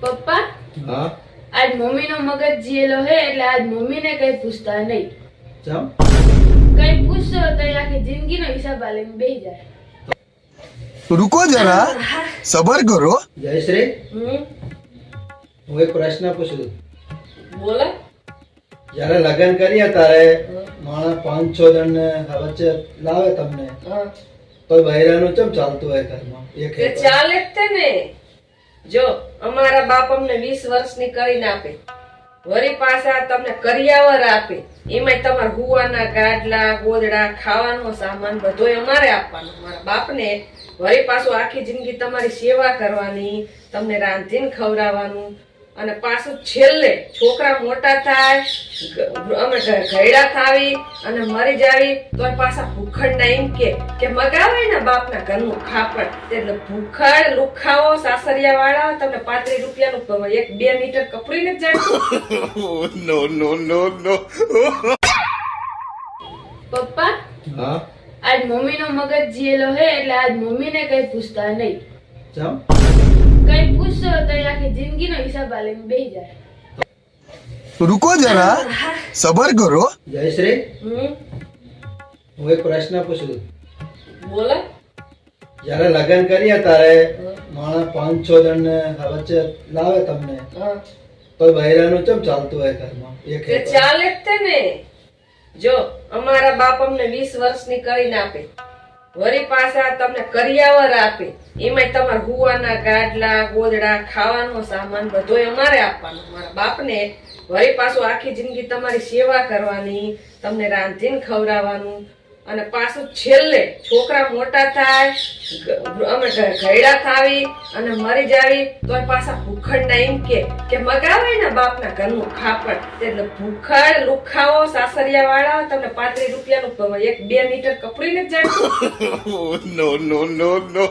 પપ્પા हाँ આજ મમ્મી નો મગજ જીએલો હે એટલે આજ મમ્મી ને કઈ પૂછતા નહીં. चम કઈ પૂછશો તો એ આખી જિંદગી નો હિસાબ આલીને બેહી જાય. रुको जरा सबर करो. जयश्री હમ હું એક પ્રશ્ન પૂછું. બોલો. જ્યારે લગ્ન કર્યા તારે માણસ 5-6 જણ ને વચ્ચે લાવે તમને તો બૈરાનું ચમ ચાલતું હોય ઘરમાં એક તે ચાલે જ તે ને. જો અમારા બાપ અમને 20 વર્ષની કરીને આપે, વળી પાછા તમને કરિયાવર આપે, એમાંય તમારા હુવાના ગાડલા ગોદડા ખાવાનો સામાન બધોય અમારે આપવાનો. મારા બાપને વળી પાછું આખી જિંદગી તમારી સેવા કરવાની, તમને રાંધીને ખવડાવવાનું, અને પાછું છેલ્લે છોકરા મોટા થાય અમે ઘરડા થાવી અને મરી જાવી તો પાછા ભૂખડ એમ કે મગાવે ને બાપના ઘરનું ખાપડ. એટલે ભૂખડ લુખાવો સાસરિયા વાળા તમને 35 રૂપિયાનું 1-2 મીટર કપડી ને જાણતું. No no no no. પપ્પા હા આજ મમ્મી નો મગજ જીએલો હે એટલે આજ મમ્મી ને કઈ પૂછતા નહીં. ચમ કઈ પૂછશો તો એ આખી જિંદગી નો હિસાબ આલીને બેહી જાય. रुको जरा सबर करो. જયશ્રી હમ હું એક પ્રશ્ન પૂછું. બોલો. જ્યારે લગ્ન કર્યા તારે માણસ 5-6 જણ ને વચ્ચે લાવે તમને તો બૈરાનું ચમ ચાલતું હોય ઘરમાં એક તે ચાલે જ તે ને. જો અમારા બાપ અમને 20 વર્ષની કરીને આપે, વળી પાછા તમને કરિયાવર આપે, એમાંય તમારા હુવાના ગાડલા ગોદડા ખાવાનો સામાન બધોય અમારે આપવાનો. મારા બાપને વળી પાછું આખી જિંદગી તમારી સેવા કરવાની, તમને રાંધીને ખવડાવવાનું, અને પાછું છેલ્લે છોકરા મોટા થાય અમે ઘરડા થાવી અને મરી જાવી તો પાછા ભૂખડ એમ કે મગાવે ને બાપના ઘરનું ખાપડ. એટલે ભૂખડ લુખાવો સાસરિયા વાળા તમને 35 રૂપિયાનું 1-2 મીટર કપડી ને જાણતું. No no no no.